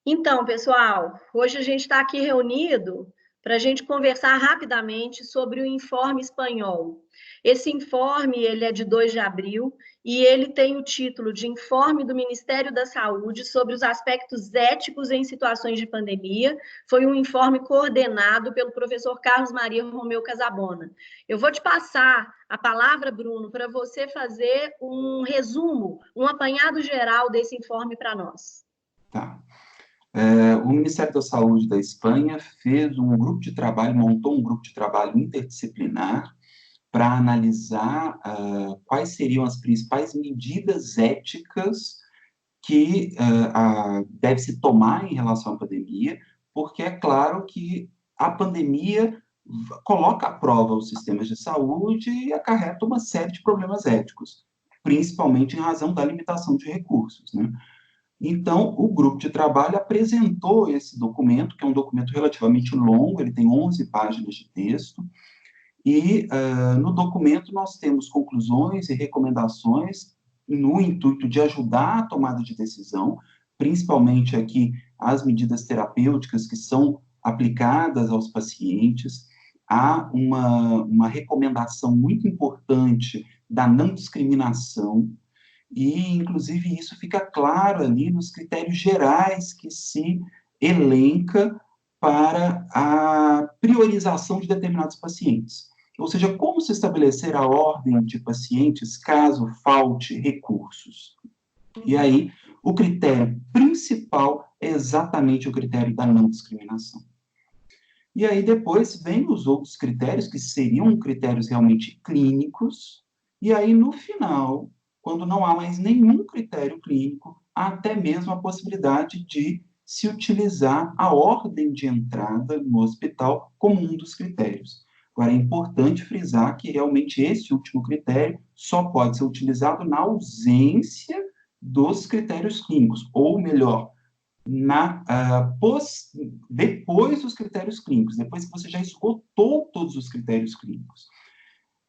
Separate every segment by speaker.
Speaker 1: Então, pessoal, hoje a gente está aqui reunido para a gente conversar rapidamente sobre o informe espanhol. Esse informe ele é de 2 de abril e ele tem o título de Informe do Ministério da Saúde sobre os aspectos éticos em situações de pandemia. Foi um informe coordenado pelo professor Carlos Maria Romeu Casabona. Eu vou te passar a palavra, Bruno, para você fazer um resumo, um apanhado geral desse informe para nós.
Speaker 2: Tá. O Ministério da Saúde da Espanha fez um grupo de trabalho, montou um grupo de trabalho interdisciplinar para analisar quais seriam as principais medidas éticas que deve-se tomar em relação à pandemia, porque é claro que a pandemia coloca à prova os sistemas de saúde e acarreta uma série de problemas éticos, principalmente em razão da limitação de recursos, né? Então, o grupo de trabalho apresentou esse documento, que é um documento relativamente longo, ele tem 11 páginas de texto, e no documento nós temos conclusões e recomendações no intuito de ajudar a tomada de decisão, principalmente aqui as medidas terapêuticas que são aplicadas aos pacientes. Há uma recomendação muito importante da não discriminação, e, inclusive, isso fica claro ali nos critérios gerais que se elenca para a priorização de determinados pacientes. Ou seja, como se estabelecer a ordem de pacientes caso falte recursos. E aí, o critério principal é exatamente o critério da não discriminação. E aí, depois, vem os outros critérios, que seriam critérios realmente clínicos, e aí, no final, quando não há mais nenhum critério clínico, há até mesmo a possibilidade de se utilizar a ordem de entrada no hospital como um dos critérios. Agora, é importante frisar que realmente esse último critério só pode ser utilizado na ausência dos critérios clínicos, ou melhor, depois dos critérios clínicos, depois que você já esgotou todos os critérios clínicos.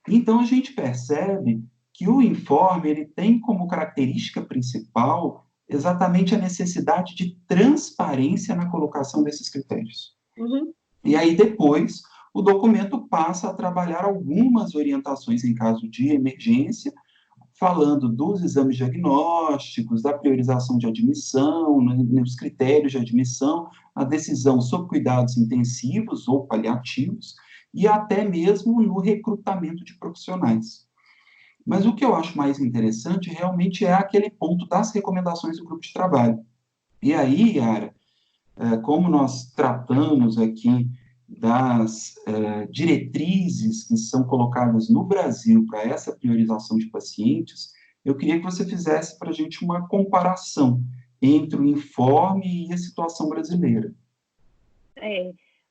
Speaker 2: Então, a gente percebe que o informe ele tem como característica principal exatamente a necessidade de transparência na colocação desses critérios.
Speaker 1: Uhum.
Speaker 2: E aí, depois, o documento passa a trabalhar algumas orientações em caso de emergência, falando dos exames diagnósticos, da priorização de admissão, nos critérios de admissão, a decisão sobre cuidados intensivos ou paliativos, e até mesmo no recrutamento de profissionais. Mas o que eu acho mais interessante realmente é aquele ponto das recomendações do grupo de trabalho. E aí, Yara, como nós tratamos aqui das diretrizes que são colocadas no Brasil para essa priorização de pacientes, eu queria que você fizesse para a gente uma comparação entre o informe e a situação brasileira.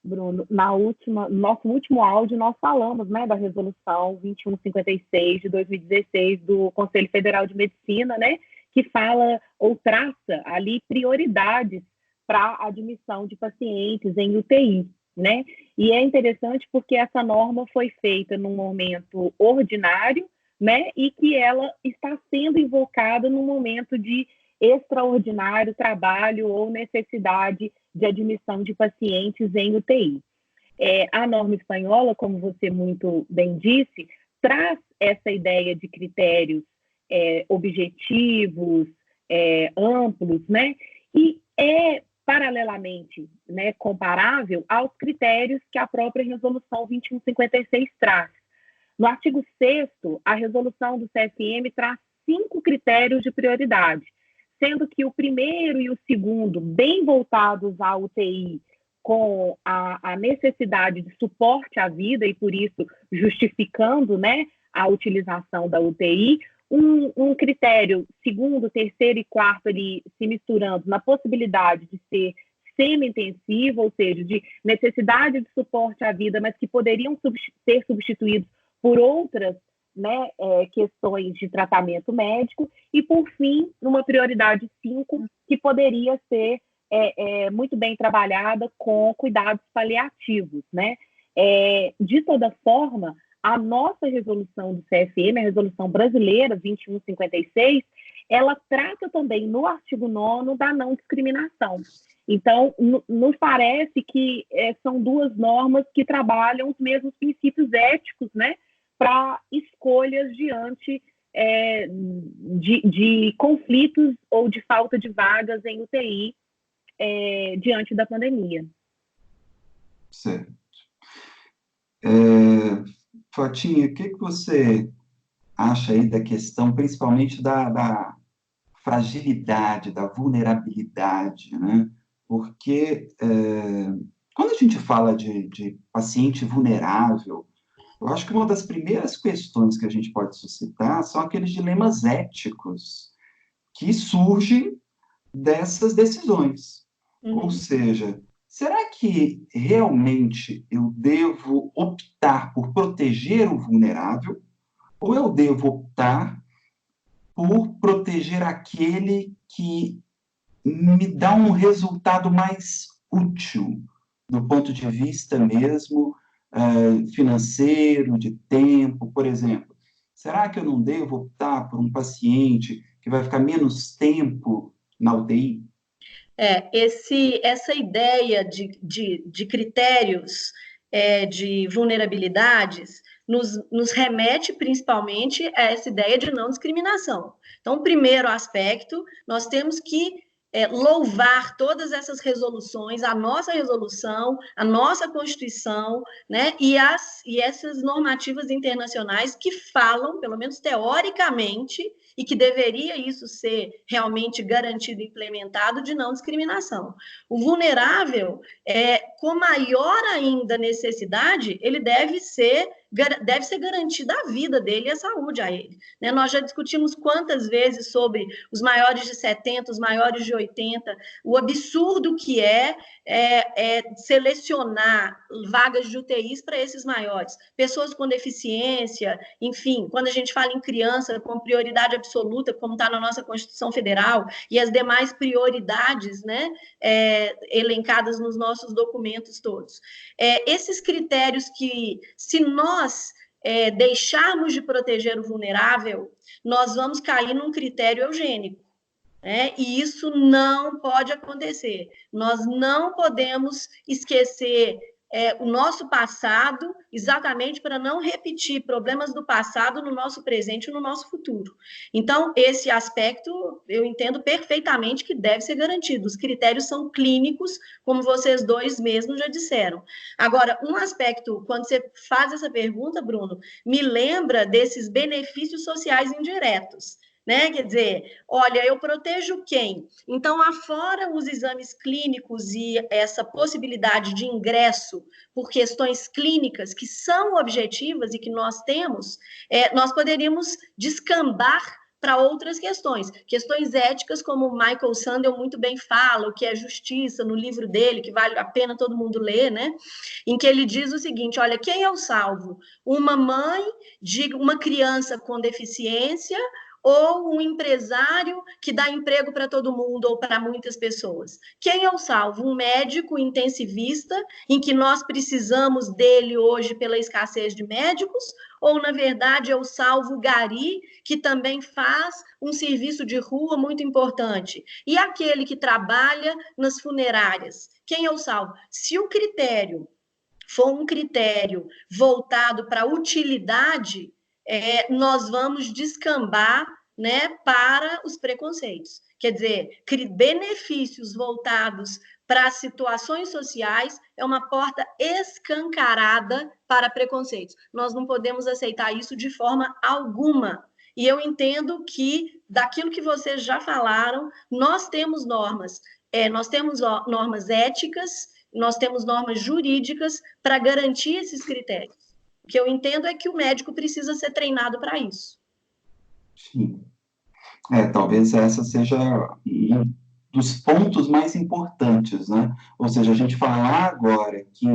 Speaker 3: Bruno, no nosso último áudio, nós falamos, né, da resolução 2156 de 2016 do Conselho Federal de Medicina, né, que fala ou traça ali prioridades para a admissão de pacientes em UTI, né? E é interessante porque essa norma foi feita num momento ordinário, né, e que ela está sendo invocada num momento de extraordinário trabalho ou necessidade de admissão de pacientes em UTI. A norma espanhola, como você muito bem disse, traz essa ideia de critérios objetivos, amplos, né? E é paralelamente, né, comparável aos critérios que a própria Resolução 2156 traz. No artigo 6º, a resolução do CFM traz 5 critérios de prioridade, sendo que o primeiro e o segundo, bem voltados à UTI, com a necessidade de suporte à vida e, por isso, justificando, né, a utilização da UTI, um critério segundo, terceiro e quarto ali se misturando na possibilidade de ser semi-intensivo, ou seja, de necessidade de suporte à vida, mas que poderiam ser substituídos por outras, né, questões de tratamento médico, e, por fim, numa prioridade 5, que poderia ser muito bem trabalhada com cuidados paliativos, né? De toda forma, a nossa resolução do CFM, a resolução brasileira 2156, ela trata também no artigo 9º da não discriminação. Então, nos parece que são duas normas que trabalham os mesmos princípios éticos, né, para escolhas diante de conflitos ou de falta de vagas em UTI diante da pandemia.
Speaker 2: Certo. Fotinha, o que você acha aí da questão, principalmente da fragilidade, da vulnerabilidade, né? Porque quando a gente fala de paciente vulnerável, eu acho que uma das primeiras questões que a gente pode suscitar são aqueles dilemas éticos que surgem dessas decisões. Ou seja, será que realmente eu devo optar por proteger o vulnerável ou eu devo optar por proteger aquele que me dá um resultado mais útil, do ponto de vista mesmo financeiro, de tempo, por exemplo? Será que eu não devo optar por um paciente que vai ficar menos tempo na UTI?
Speaker 1: Essa ideia de critérios de vulnerabilidades nos remete principalmente a essa ideia de não discriminação. Então, o primeiro aspecto, nós temos que louvar todas essas resoluções, a nossa resolução, a nossa Constituição, né, e essas normativas internacionais que falam, pelo menos teoricamente, e que deveria isso ser realmente garantido e implementado, de não discriminação. O vulnerável, com maior ainda necessidade, ele deve ser garantida a vida dele e a saúde a ele. Né? Nós já discutimos quantas vezes sobre os maiores de 70, os maiores de 80, o absurdo que é selecionar vagas de UTIs para esses maiores. Pessoas com deficiência, enfim, quando a gente fala em criança com prioridade absoluta, como está na nossa Constituição Federal, e as demais prioridades, né, elencadas nos nossos documentos todos. Esses critérios que, se nós deixarmos de proteger o vulnerável, nós vamos cair num critério eugênico. E isso não pode acontecer. Nós não podemos esquecer o nosso passado, exatamente para não repetir problemas do passado no nosso presente e no nosso futuro. Então, esse aspecto eu entendo perfeitamente que deve ser garantido. Os critérios são clínicos, como vocês dois mesmos já disseram. Agora, um aspecto, quando você faz essa pergunta, Bruno, me lembra desses benefícios sociais indiretos. Né? Quer dizer, olha, eu protejo quem? Então, afora os exames clínicos e essa possibilidade de ingresso por questões clínicas que são objetivas e que nós temos, nós poderíamos descambar para outras questões éticas, como o Michael Sandel muito bem fala, o que é justiça, no livro dele, que vale a pena todo mundo ler, né? Em que ele diz o seguinte, olha, quem eu salvo? Uma mãe de uma criança com deficiência ou um empresário que dá emprego para todo mundo ou para muitas pessoas? Quem eu salvo? Um médico intensivista, em que nós precisamos dele hoje pela escassez de médicos, ou, na verdade, eu salvo o gari, que também faz um serviço de rua muito importante? E aquele que trabalha nas funerárias? Quem eu salvo? Se o critério for um critério voltado para a utilidade, nós vamos descambar, né, para os preconceitos. Quer dizer, benefícios voltados para situações sociais é uma porta escancarada para preconceitos. Nós não podemos aceitar isso de forma alguma. E eu entendo que, daquilo que vocês já falaram, nós temos normas éticas, nós temos normas jurídicas para garantir esses critérios. O que eu entendo é que o médico precisa ser treinado para isso.
Speaker 2: Sim. Talvez essa seja um dos pontos mais importantes, né? Ou seja, a gente falar agora que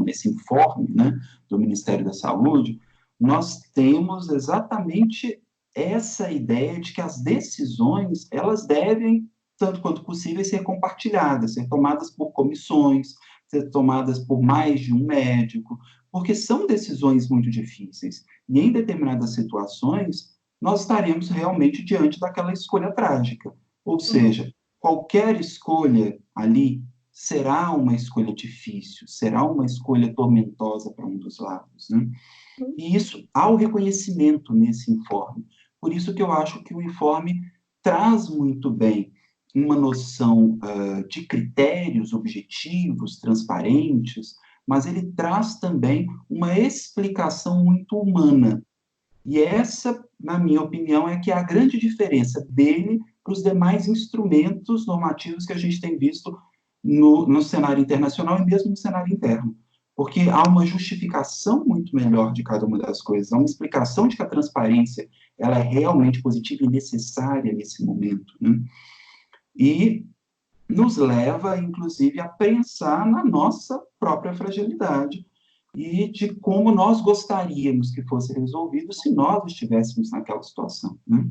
Speaker 2: nesse informe, né, do Ministério da Saúde, nós temos exatamente essa ideia de que as decisões, elas devem, tanto quanto possível, ser compartilhadas, ser tomadas por comissões, ser tomadas por mais de um médico, porque são decisões muito difíceis. E em determinadas situações, nós estaremos realmente diante daquela escolha trágica. Ou seja, qualquer escolha ali será uma escolha difícil, será uma escolha tormentosa para um dos lados, né? E isso, há o reconhecimento nesse informe. Por isso que eu acho que o informe traz muito bem uma noção de critérios objetivos, transparentes, mas ele traz também uma explicação muito humana. E essa, na minha opinião, é que é a grande diferença dele para os demais instrumentos normativos que a gente tem visto no cenário internacional e mesmo no cenário interno. Porque há uma justificação muito melhor de cada uma das coisas, há uma explicação de que a transparência ela é realmente positiva e necessária nesse momento, né? E nos leva, inclusive, a pensar na nossa própria fragilidade e de como nós gostaríamos que fosse resolvido se nós estivéssemos naquela situação, né?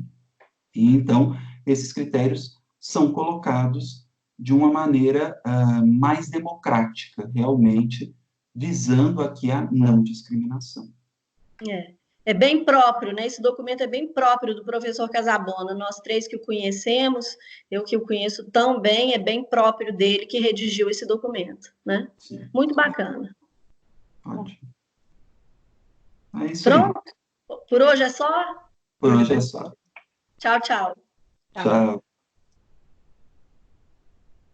Speaker 2: E, então, esses critérios são colocados de uma maneira mais democrática, realmente, visando aqui a não discriminação.
Speaker 1: É bem próprio, né? Esse documento é bem próprio do professor Casabona. Nós três que o conhecemos, eu que o conheço tão bem, é bem próprio dele que redigiu esse documento, né? Sim, muito bacana.
Speaker 2: Ótimo. É isso
Speaker 1: Pronto?
Speaker 2: Aí.
Speaker 1: Por hoje é só?
Speaker 2: Por hoje é só.
Speaker 1: Tchau, tchau.
Speaker 2: Tchau.